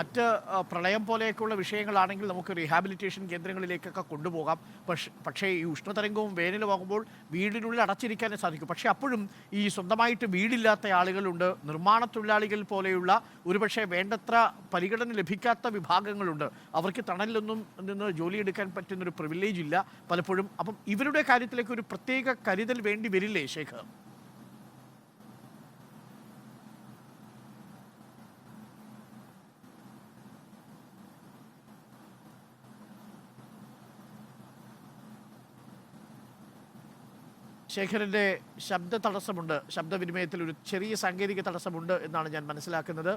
മറ്റ് പ്രളയം പോലെയൊക്കെയുള്ള വിഷയങ്ങളാണെങ്കിൽ നമുക്ക് റീഹാബിലിറ്റേഷൻ കേന്ദ്രങ്ങളിലേക്കൊക്കെ കൊണ്ടുപോകാം. പക്ഷേ ഈ ഉഷ്ണതരംഗവും വേനലുമാകുമ്പോൾ വീടിനുള്ളിൽ അടച്ചിരിക്കാനേ സാധിക്കും. പക്ഷേ അപ്പോഴും ഈ സ്വന്തമായിട്ട് വീടില്ലാത്ത ആളുകളുണ്ട്, നിർമ്മാണ തൊഴിലാളികൾ പോലെയുള്ള ഒരുപക്ഷെ വേണ്ടത്ര പരിഗണന ലഭിക്കാത്ത വിഭാഗങ്ങളുണ്ട്. അവർക്ക് തണലിലൊന്നും നിന്ന് ജോലിയെടുക്കാൻ പറ്റുന്നൊരു പ്രിവിലേജ് ഇല്ല പലപ്പോഴും. അപ്പം ഇവരുടെ കാര്യത്തിലേക്ക് ഒരു പ്രത്യേക കരുതൽ വേണ്ടി വരില്ലേ ശേഖർ? ശേഖരന്റെ ശബ്ദ തടസ്സമുണ്ട്, ശബ്ദവിനിമയത്തിൽ ഒരു ചെറിയ സാങ്കേതിക തടസ്സമുണ്ട് എന്നാണ് ഞാൻ മനസ്സിലാക്കുന്നത്.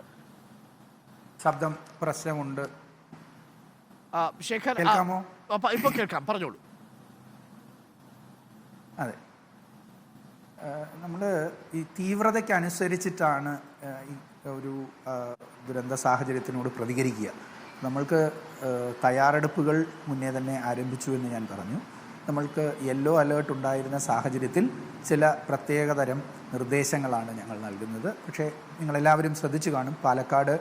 ശബ്ദം പ്രശ്നമുണ്ട്. ശേഖർ ഇപ്പോൾ കേൾക്കാം, പറഞ്ഞോളൂ. അതെ, നമ്മൾ ഈ തീവ്രതയ്ക്ക് അനുസരിച്ചിട്ടാണ് ഈ ഒരു ദുരന്ത സാഹചര്യത്തിനോട് പ്രതികരിക്കുക. നമ്മൾക്ക് തയ്യാറെടുപ്പുകൾ മുന്നേ തന്നെ ആരംഭിച്ചു എന്ന് ഞാൻ പറഞ്ഞു. നമ്മൾക്ക് യെല്ലോ അലേർട്ട് ഉണ്ടായിരുന്ന സാഹചര്യത്തിൽ ചില പ്രത്യേകതരം നിർദ്ദേശങ്ങളാണ് ഞങ്ങൾ നൽകുന്നത്. പക്ഷേ നിങ്ങളെല്ലാവരും ശ്രദ്ധിച്ചു കാണും, പാലക്കാട്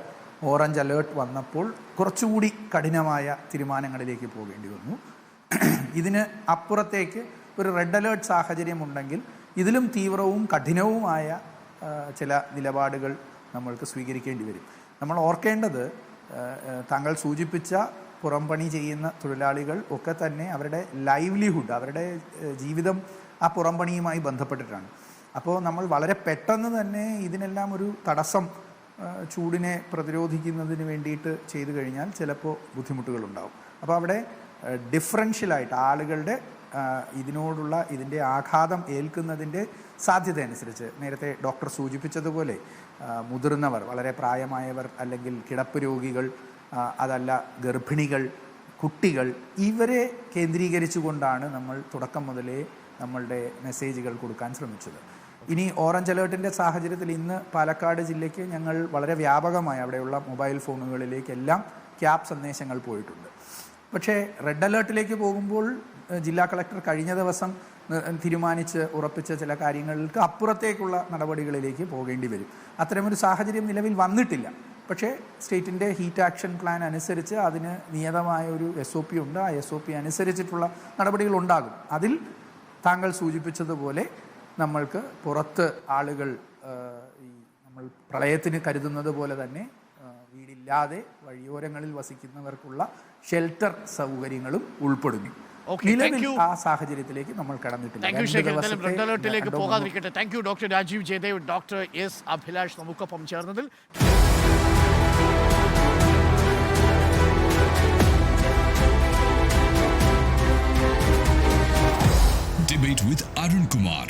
ഓറഞ്ച് അലേർട്ട് വന്നപ്പോൾ കുറച്ചുകൂടി കഠിനമായ തീരുമാനങ്ങളിലേക്ക് പോകേണ്ടി വന്നു. ഇതിന് അപ്പുറത്തേക്ക് ഒരു റെഡ് അലേർട്ട് സാഹചര്യം ഉണ്ടെങ്കിൽ ഇതിലും തീവ്രവും കഠിനവുമായ ചില നിലപാടുകൾ നമ്മൾക്ക് സ്വീകരിക്കേണ്ടി വരും. നമ്മൾ ഓർക്കേണ്ടത്, താങ്കൾ സൂചിപ്പിച്ച പുറംപണി ചെയ്യുന്ന തൊഴിലാളികൾ ഒക്കെ തന്നെ അവരുടെ ലൈവ്ലിഹുഡ്, അവരുടെ ജീവിതം ആ പുറംപണിയുമായി ബന്ധപ്പെട്ടിട്ടാണ്. അപ്പോൾ നമ്മൾ വളരെ പെട്ടെന്ന് തന്നെ ഇതിനെല്ലാം ഒരു തടസ്സം ചൂടിനെ പ്രതിരോധിക്കുന്നതിന് വേണ്ടിയിട്ട് ചെയ്തു കഴിഞ്ഞാൽ ചിലപ്പോൾ ബുദ്ധിമുട്ടുകളുണ്ടാവും. അപ്പോൾ അവിടെ ഡിഫറൻഷ്യലായിട്ട് ആളുകളുടെ ഇതിൻ്റെ ആഘാതം ഏൽക്കുന്നതിൻ്റെ സാധ്യത അനുസരിച്ച് നേരത്തെ ഡോക്ടർ സൂചിപ്പിച്ചതുപോലെ മുതിർന്നവർ, വളരെ പ്രായമായവർ, അല്ലെങ്കിൽ കിടപ്പ് രോഗികൾ, അതല്ല ഗർഭിണികൾ, കുട്ടികൾ, ഇവരെ കേന്ദ്രീകരിച്ചുകൊണ്ടാണ് നമ്മൾ തുടക്കം മുതലേ നമ്മളുടെ മെസ്സേജുകൾ കൊടുക്കാൻ ശ്രമിച്ചത്. ഇനി ഓറഞ്ച് അലേർട്ടിൻ്റെ സാഹചര്യത്തിൽ ഇന്ന് പാലക്കാട് ജില്ലയ്ക്ക് ഞങ്ങൾ വളരെ വ്യാപകമായി അവിടെയുള്ള മൊബൈൽ ഫോണുകളിലേക്കെല്ലാം ക്യാബ് സന്ദേശങ്ങൾ പോയിട്ടുണ്ട്. പക്ഷേ റെഡ് അലേർട്ടിലേക്ക് പോകുമ്പോൾ ജില്ലാ കളക്ടർ കഴിഞ്ഞ ദിവസം തീരുമാനിച്ച് ഉറപ്പിച്ച ചില കാര്യങ്ങൾക്ക് അപ്പുറത്തേക്കുള്ള നടപടികളിലേക്ക് പോകേണ്ടി വരും. അത്തരമൊരു സാഹചര്യം നിലവിൽ വന്നിട്ടില്ല. പക്ഷേ സ്റ്റേറ്റിൻ്റെ ഹീറ്റ് ആക്ഷൻ പ്ലാൻ അനുസരിച്ച് അതിന് നിയതമായ ഒരു SOP ഉണ്ട്. ആ SOP അനുസരിച്ചിട്ടുള്ള നടപടികൾ ഉണ്ടാകും. അതിൽ താങ്കൾ സൂചിപ്പിച്ചതുപോലെ നമ്മൾക്ക് പുറത്ത് ആളുകൾ നമ്മൾ പ്രളയത്തിന് കരുതുന്നത് പോലെ തന്നെ വീടില്ലാതെ വഴിയോരങ്ങളിൽ വസിക്കുന്നവർക്കുള്ള ഷെൽട്ടർ സൗകര്യങ്ങളും ഉൾപ്പെടുന്നു. നിലവിൽ ആ സാഹചര്യത്തിലേക്ക് നമ്മൾ കടന്നിട്ടില്ല. പോകാതിരിക്കട്ടെ. Thank you doctor Rajeev Jayadev, doctor S Abhilash നമുക്കൊപ്പം ചേർന്നതിൽ. Debate with Arun Kumar.